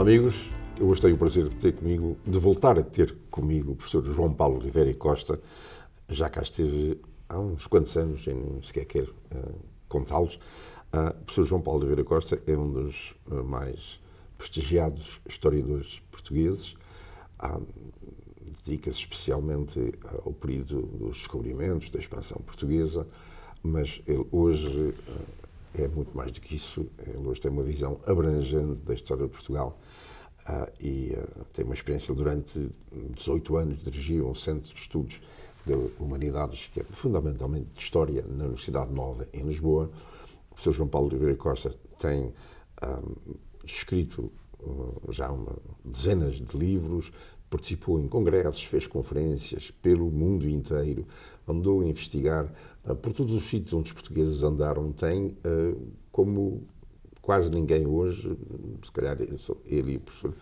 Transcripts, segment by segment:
Olá amigos, eu hoje tenho o prazer de voltar a ter comigo o professor João Paulo Oliveira e Costa. Já cá esteve há uns quantos anos, nem sequer quero contá-los. O professor João Paulo Oliveira e Costa é um dos mais prestigiados historiadores portugueses. Dedica-se especialmente ao período dos descobrimentos, da expansão portuguesa, mas ele hoje é muito mais do que isso. Ele hoje tem uma visão abrangente da história de Portugal e tem uma experiência. Durante 18 anos dirigiu um centro de estudos de humanidades, que é fundamentalmente de história, na Universidade Nova, em Lisboa. O professor João Paulo Oliveira Costa tem escrito já dezenas de livros, participou em congressos, fez conferências pelo mundo inteiro, andou a investigar por todos os sítios onde os portugueses andaram. Tem, como quase ninguém hoje, se calhar ele e o professor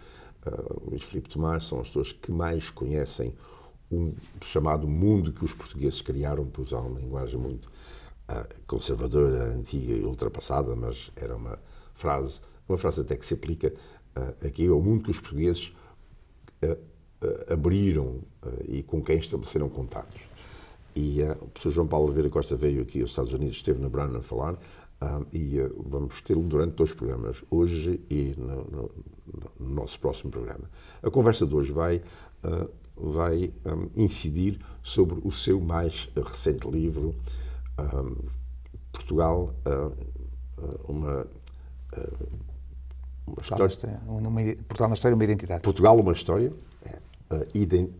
Luís Filipe Tomás são as pessoas que mais conhecem o chamado mundo que os portugueses criaram, por usar uma linguagem muito conservadora, antiga e ultrapassada, mas era uma frase até que se aplica aqui ao mundo que os portugueses abriram e com quem estabeleceram contatos. E o professor João Paulo Oliveira Costa veio aqui aos Estados Unidos, esteve na Brown a falar, e vamos tê-lo durante 2 programas, hoje e no nosso próximo programa. A conversa de hoje vai incidir sobre o seu mais recente livro, Portugal, uma história. Portugal na história, uma identidade. Portugal, uma história,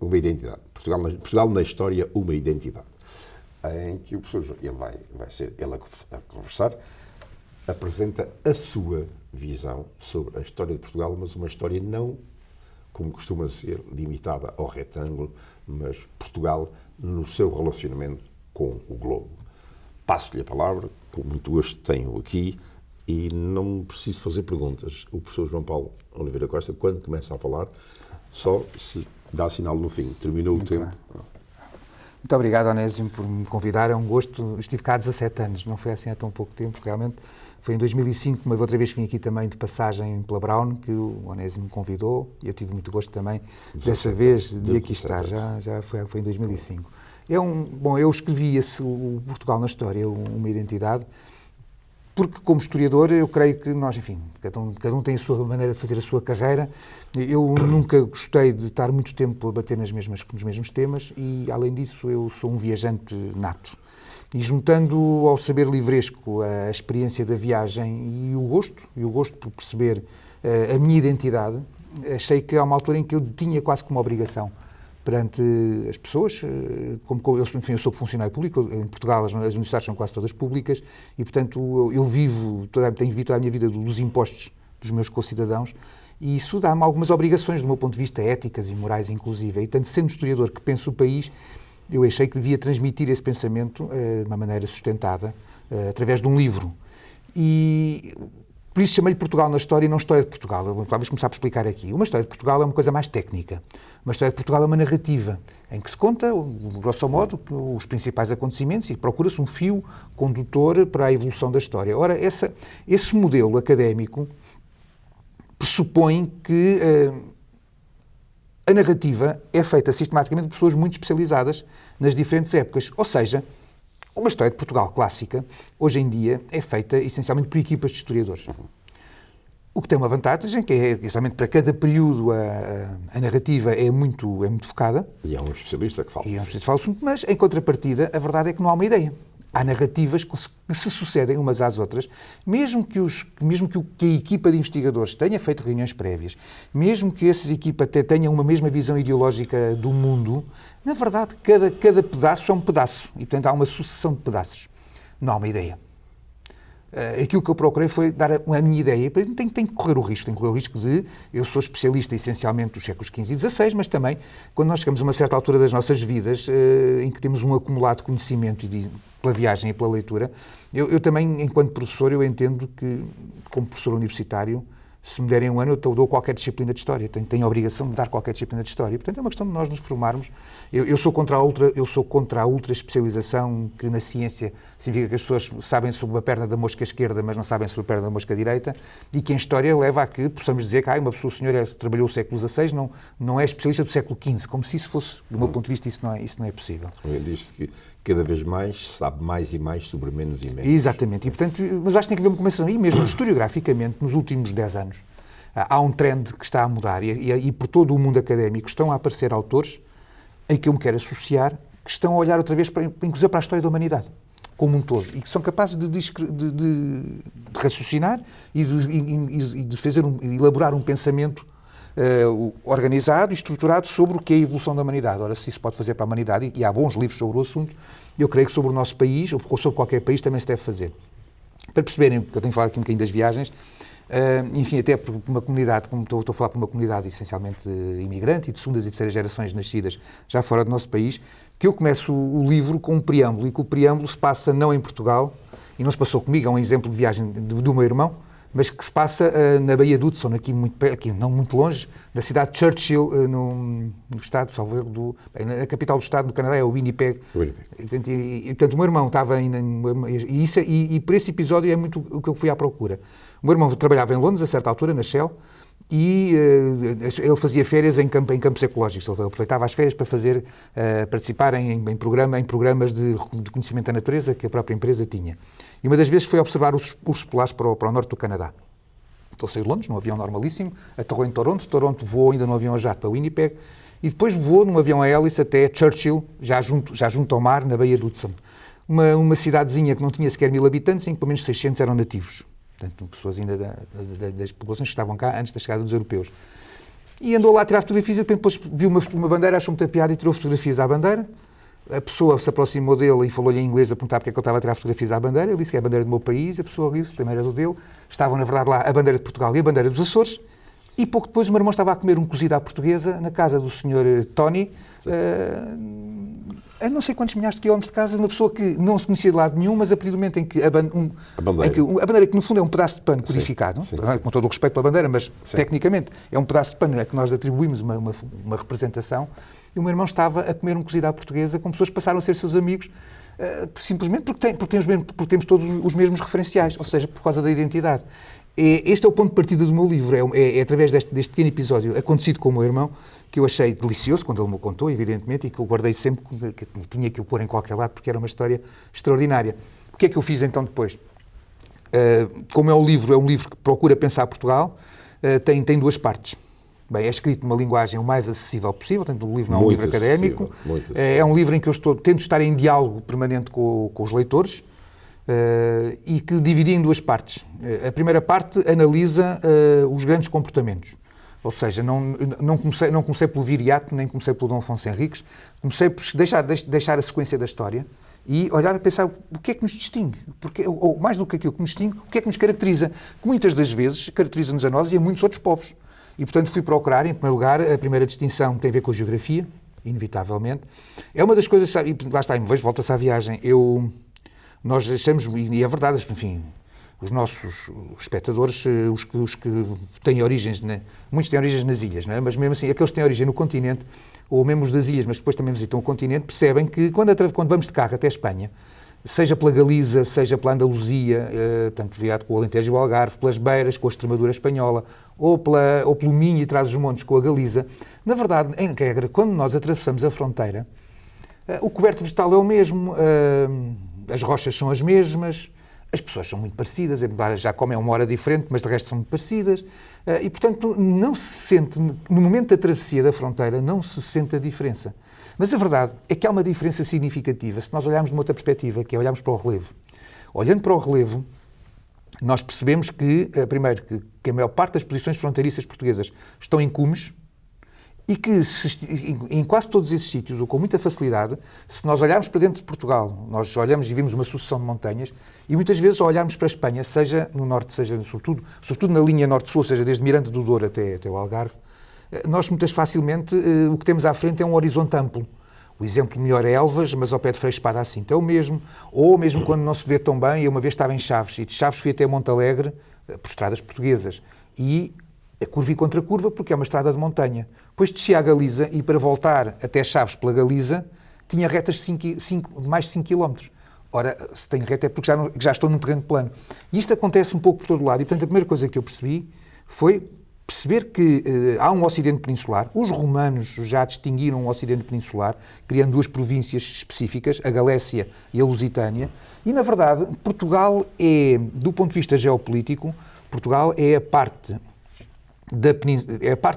uma identidade. Portugal na história, uma identidade. Em que o professor, vai ser ele a conversar, apresenta a sua visão sobre a história de Portugal, mas uma história não, como costuma ser, limitada ao retângulo, mas Portugal no seu relacionamento com o globo. Passo-lhe a palavra, com muito gosto tenho aqui, e não preciso fazer perguntas. O professor João Paulo Oliveira Costa, quando começa a falar, só se dá sinal no fim. Terminou o tempo. Muito obrigado, Onésimo, por me convidar. É um gosto. Estive cá há 17 anos, não foi assim há tão pouco tempo, realmente. Foi em 2005, uma outra vez vim aqui também de passagem pela Brown, que o Onésimo me convidou, e eu tive muito gosto também, dessa vez, de aqui estar. Já foi em 2005. Eu escrevi o Portugal na História, uma identidade, porque, como historiador, eu creio que nós, enfim, cada um tem a sua maneira de fazer a sua carreira. Eu nunca gostei de estar muito tempo a bater nos mesmos temas e, além disso, eu sou um viajante nato. E juntando ao saber livresco a experiência da viagem e o gosto por perceber a minha identidade, achei que há uma altura em que eu tinha quase como obrigação perante as pessoas, como eu sou funcionário público, em Portugal as universidades são quase todas públicas e, portanto, eu tenho vivido toda a minha vida dos impostos dos meus concidadãos e isso dá-me algumas obrigações, do meu ponto de vista, éticas e morais, inclusive. E, portanto, sendo historiador que pensa o país, eu achei que devia transmitir esse pensamento de uma maneira sustentada, através de um livro. E por isso chamei-lhe Portugal na História e não História de Portugal. Eu talvez começar por explicar aqui. Uma história de Portugal é uma coisa mais técnica. Uma história de Portugal é uma narrativa em que se conta, grosso modo, os principais acontecimentos e procura-se um fio condutor para a evolução da história. Ora, esse modelo académico pressupõe que a narrativa é feita sistematicamente por pessoas muito especializadas nas diferentes épocas. Ou seja, uma história de Portugal clássica, hoje em dia, é feita essencialmente por equipas de historiadores. O que tem uma vantagem, que é, exatamente para cada período, a narrativa é muito focada. E é um especialista que fala. Mas, em contrapartida, a verdade é que não há uma ideia. Há narrativas que se sucedem umas às outras, mesmo que a equipa de investigadores tenha feito reuniões prévias, mesmo que essas equipas até tenham uma mesma visão ideológica do mundo, na verdade, cada pedaço é um pedaço. E, portanto, há uma sucessão de pedaços. Não há uma ideia. Aquilo que eu procurei foi dar a minha ideia. Tenho que correr o risco. Tenho que correr o risco de... Eu sou especialista, essencialmente, dos séculos XV e XVI, mas também, quando nós chegamos a uma certa altura das nossas vidas, em que temos um acumulado de conhecimento pela viagem e pela leitura, eu também, enquanto professor, eu entendo que, como professor universitário, se me derem um ano, eu dou qualquer disciplina de História. Tenho a obrigação de dar qualquer disciplina de História. Portanto, é uma questão de nós nos formarmos. Eu sou contra a ultra especialização, que na ciência significa que as pessoas sabem sobre a perna da mosca esquerda, mas não sabem sobre a perna da mosca direita, e que em História leva a que possamos dizer que uma pessoa, o senhor trabalhou o século XVI, não é especialista do século XV, como se isso fosse, do meu ponto de vista, isso não é possível. Diz-se que cada vez mais sabe mais e mais sobre menos e menos. Exatamente, e portanto, mas acho que tem que haver uma começação, e mesmo historiograficamente, nos últimos 10 anos, há um trend que está a mudar, e por todo o mundo académico estão a aparecer autores em que eu me quero associar, que estão a olhar outra vez, inclusive, para a história da humanidade, como um todo, e que são capazes de raciocinar e de elaborar um pensamento organizado e estruturado sobre o que é a evolução da humanidade. Ora, se isso pode fazer para a humanidade, e há bons livros sobre o assunto, eu creio que sobre o nosso país, ou sobre qualquer país, também se deve fazer. Para perceberem, porque eu tenho falado aqui um bocadinho das viagens, enfim, até por uma comunidade, como estou a falar por uma comunidade essencialmente imigrante e de segundas e terceiras gerações nascidas já fora do nosso país, que eu começo o livro com um preâmbulo, e que o preâmbulo se passa não em Portugal, e não se passou comigo, é um exemplo de viagem do meu irmão, mas que se passa na Baía de Hudson, aqui não muito longe, da cidade de Churchill, no estado, na capital do estado do Canadá, é o Winnipeg. E, portanto, o meu irmão estava ainda... E por esse episódio é muito o que eu fui à procura. O meu irmão trabalhava em Londres, a certa altura, na Shell, e ele fazia férias em campos ecológicos. Ele aproveitava as férias para participar em programas de conhecimento da natureza que a própria empresa tinha. E uma das vezes foi observar os ursos polares para o norte do Canadá. Então saiu de Londres, num avião normalíssimo, aterrou em Toronto voou ainda num avião a jato para Winnipeg, e depois voou num avião a hélice até Churchill, já junto ao mar, na Baía de Hudson. Uma cidadezinha que não tinha sequer 1000 habitantes, em que pelo menos 600 eram nativos. Portanto, pessoas ainda das populações que estavam cá antes da chegada dos europeus. E andou lá a tirar fotografias, e depois viu uma bandeira, achou muita piada e tirou fotografias à bandeira. A pessoa se aproximou dele e falou-lhe em inglês a perguntar porque é que eu estava a tirar fotografias à bandeira. Ele disse que é a bandeira do meu país, a pessoa riu-se, também era do dele. Estavam, na verdade, lá a bandeira de Portugal e a bandeira dos Açores. E pouco depois o meu irmão estava a comer um cozido à portuguesa na casa do Sr. Tony, a não sei quantos milhares de quilómetros de casa, uma pessoa que não se conhecia de lado nenhum, mas a partir do momento em que a bandeira, que no fundo é um pedaço de pano codificado, com todo o respeito pela bandeira, mas tecnicamente é um pedaço de pano a que nós atribuímos uma representação, e o meu irmão estava a comer um cozido à portuguesa com pessoas que passaram a ser seus amigos, simplesmente porque temos todos os mesmos referenciais, ou seja, por causa da identidade. Este é o ponto de partida do meu livro, é através deste pequeno episódio acontecido com o meu irmão, que eu achei delicioso quando ele me contou, evidentemente, e que eu guardei sempre, que tinha que o pôr em qualquer lado, porque era uma história extraordinária. O que é que eu fiz então depois? Como é um livro que procura pensar Portugal, tem duas partes. Bem, é escrito numa linguagem o mais acessível possível, portanto o livro não é um livro académico, é um livro em que eu tento estar em diálogo permanente com os leitores, e que dividi em duas partes. A primeira parte analisa os grandes comportamentos. Ou seja, não comecei pelo Viriato, nem comecei pelo Dom Afonso Henriques, comecei por deixar a sequência da história e olhar a pensar o que é que nos distingue, ou mais do que aquilo que nos distingue, o que é que nos caracteriza, que muitas das vezes caracteriza-nos a nós e a muitos outros povos. E, portanto, fui procurar, em primeiro lugar, a primeira distinção tem a ver com a geografia, inevitavelmente. É uma das coisas, e lá está, volta-se à viagem, nós achamos, e é verdade, enfim, os nossos espectadores, os que têm origens, muitos têm origens nas ilhas, não é? Mas mesmo assim, aqueles que têm origem no continente, ou mesmo os das ilhas, mas depois também visitam o continente, percebem que quando vamos de carro até a Espanha, seja pela Galiza, seja pela Andaluzia, portanto, virado com o Alentejo e o Algarve, pelas Beiras, com a Extremadura espanhola, ou pelo Minho e Trás-os-Montes com a Galiza, na verdade, em regra, quando nós atravessamos a fronteira, o coberto vegetal é o mesmo, as rochas são as mesmas, as pessoas são muito parecidas, embora já comem uma hora diferente, mas de resto são muito parecidas, e portanto não se sente, no momento da travessia da fronteira, não se sente a diferença. Mas a verdade é que há uma diferença significativa se nós olharmos de uma outra perspectiva, que é olharmos para o relevo. Olhando para o relevo, nós percebemos que, primeiro, que a maior parte das posições fronteiriças portuguesas estão em cumes, e que em quase todos esses sítios, ou com muita facilidade, se nós olharmos para dentro de Portugal, nós olhamos e vimos uma sucessão de montanhas, e muitas vezes ao olharmos para a Espanha, seja no norte, seja sobretudo na linha norte-sul, seja desde Miranda do Douro até o Algarve, nós muitas facilmente o que temos à frente é um horizonte amplo. O exemplo melhor é Elvas, mas ao pé de Frei Espada à Cinta é o mesmo, ou mesmo quando não se vê tão bem, eu uma vez estava em Chaves, e de Chaves fui até Monte Alegre, por estradas portuguesas, e a curva e contra curva, porque é uma estrada de montanha. Depois descia a Galiza e para voltar até Chaves pela Galiza tinha retas de mais de 5 km. Ora, se tenho reta é porque já estou num terreno plano. E isto acontece um pouco por todo lado. E, portanto, a primeira coisa que eu percebi foi perceber que há um Ocidente Peninsular. Os romanos já distinguiram um Ocidente Peninsular, criando 2 províncias específicas, a Galécia e a Lusitânia. E, na verdade, Portugal é, do ponto de vista geopolítico, Portugal é a parte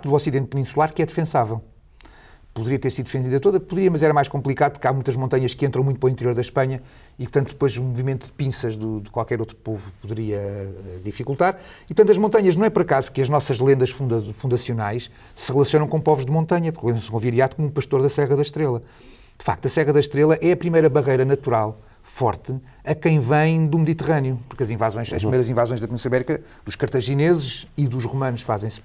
do Ocidente Peninsular que é defensável. Poderia ter sido defendida toda, poderia, mas era mais complicado porque há muitas montanhas que entram muito para o interior da Espanha e, portanto, depois o movimento de pinças de qualquer outro povo poderia dificultar. E, portanto, as montanhas, não é por acaso que as nossas lendas fundacionais se relacionam com povos de montanha, porque relacionam-se com o Viriato como um pastor da Serra da Estrela. De facto, a Serra da Estrela é a primeira barreira natural forte a quem vem do Mediterrâneo, porque as primeiras invasões da Península Ibérica, dos cartagineses e dos romanos, fazem-se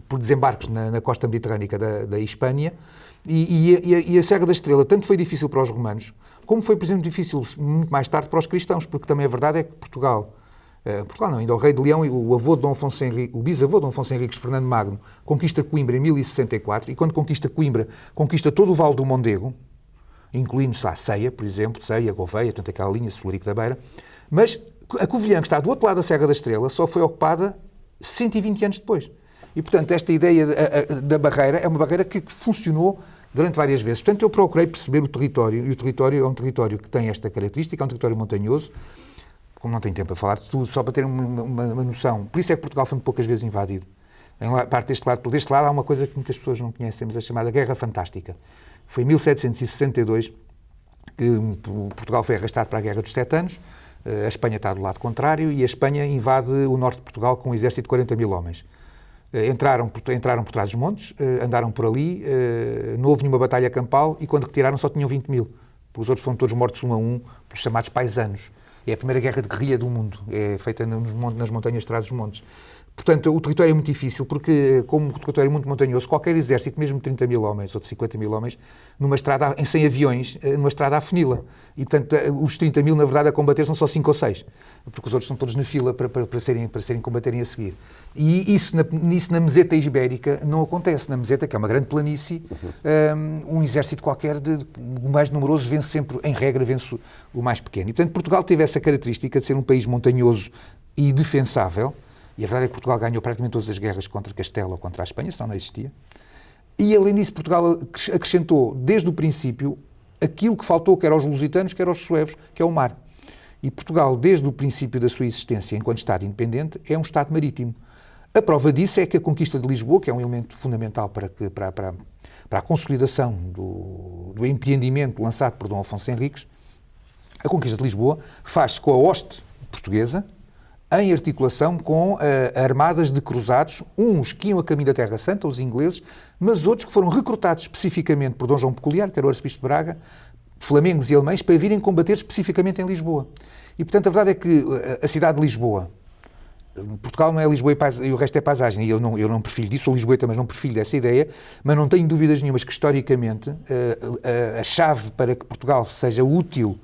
por desembarques na costa mediterrânica da Hispânia, e a Serra da Estrela tanto foi difícil para os romanos, como foi, por exemplo, difícil muito mais tarde para os cristãos, porque também a verdade é que Portugal não, ainda o rei de Leão, o bisavô de Dom Afonso Henriques, Fernando Magno, conquista Coimbra em 1064, e quando conquista Coimbra, conquista todo o Vale do Mondego, incluindo-se a Ceia, por exemplo, Ceia, Gouveia, portanto aquela linha, Solarico da Beira, mas a Covilhã, que está do outro lado da Serra da Estrela, só foi ocupada 120 anos depois. E, portanto, esta ideia da barreira é uma barreira que funcionou durante várias vezes. Portanto, eu procurei perceber o território, e o território é um território que tem esta característica, é um território montanhoso, como não tenho tempo a falar de tudo, só para ter uma noção. Por isso é que Portugal foi poucas vezes invadido. Por deste lado há uma coisa que muitas pessoas não conhecem, mas é chamada Guerra Fantástica. Foi em 1762 que Portugal foi arrastado para a Guerra dos 7 Anos, a Espanha está do lado contrário, e a Espanha invade o norte de Portugal com um exército de 40 mil homens. Entraram por trás dos montes, andaram por ali, não houve nenhuma batalha campal e quando retiraram só tinham 20 mil. Os outros foram todos mortos 1 a 1 pelos chamados paisanos. É a primeira guerra de guerrilha do mundo, é feita nas montanhas de trás dos montes. Portanto, o território é muito difícil, porque, como o território é muito montanhoso, qualquer exército, mesmo de 30 mil homens ou de 50 mil homens, numa estrada, em 100 aviões, numa estrada à funila. E, portanto, os 30 mil, na verdade, a combater são só 5 ou 6, porque os outros estão todos na fila para combaterem a seguir. E isso na meseta ibérica não acontece. Na meseta, que é uma grande planície, um exército qualquer, o mais numeroso, vence sempre, em regra, vence o mais pequeno. E, portanto, Portugal teve essa característica de ser um país montanhoso e defensável. E a verdade é que Portugal ganhou praticamente todas as guerras contra Castela ou contra a Espanha, senão não existia. E, além disso, Portugal acrescentou, desde o princípio, aquilo que faltou, quer aos lusitanos, quer aos suevos, que é o mar. E Portugal, desde o princípio da sua existência enquanto Estado independente, é um Estado marítimo. A prova disso é que a conquista de Lisboa, que é um elemento fundamental para a consolidação do empreendimento lançado por Dom Afonso Henriques, a conquista de Lisboa faz-se com a hoste portuguesa, em articulação com armadas de cruzados, uns que iam a caminho da Terra Santa, os ingleses, mas outros que foram recrutados especificamente por Dom João Peculiar, que era o arcebispo de Braga, flamengos e alemães, para virem combater especificamente em Lisboa. E, portanto, a verdade é que a cidade de Lisboa, Portugal não é Lisboa e o resto é paisagem, e eu não perfilho disso, sou lisboeta, mas não perfilho dessa ideia, mas não tenho dúvidas nenhumas que, historicamente, a chave para que Portugal seja útil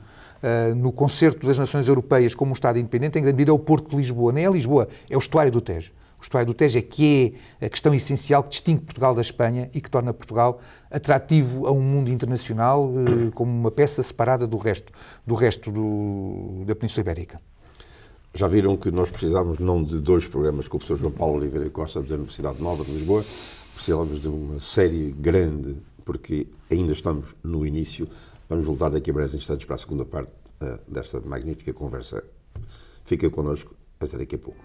no concerto das nações europeias como um Estado independente, em grande medida é o Porto de Lisboa. Nem é Lisboa, é o estuário do Tejo. O estuário do Tejo é que é a questão essencial que distingue Portugal da Espanha e que torna Portugal atrativo a um mundo internacional como uma peça separada do resto da Península Ibérica. Já viram que nós precisávamos não de 2 programas com o professor João Paulo Oliveira Costa da Universidade Nova de Lisboa, precisávamos de uma série grande, porque ainda estamos no início. Vamos voltar daqui a breves instantes para a segunda parte desta magnífica conversa. Fica connosco, até daqui a pouco.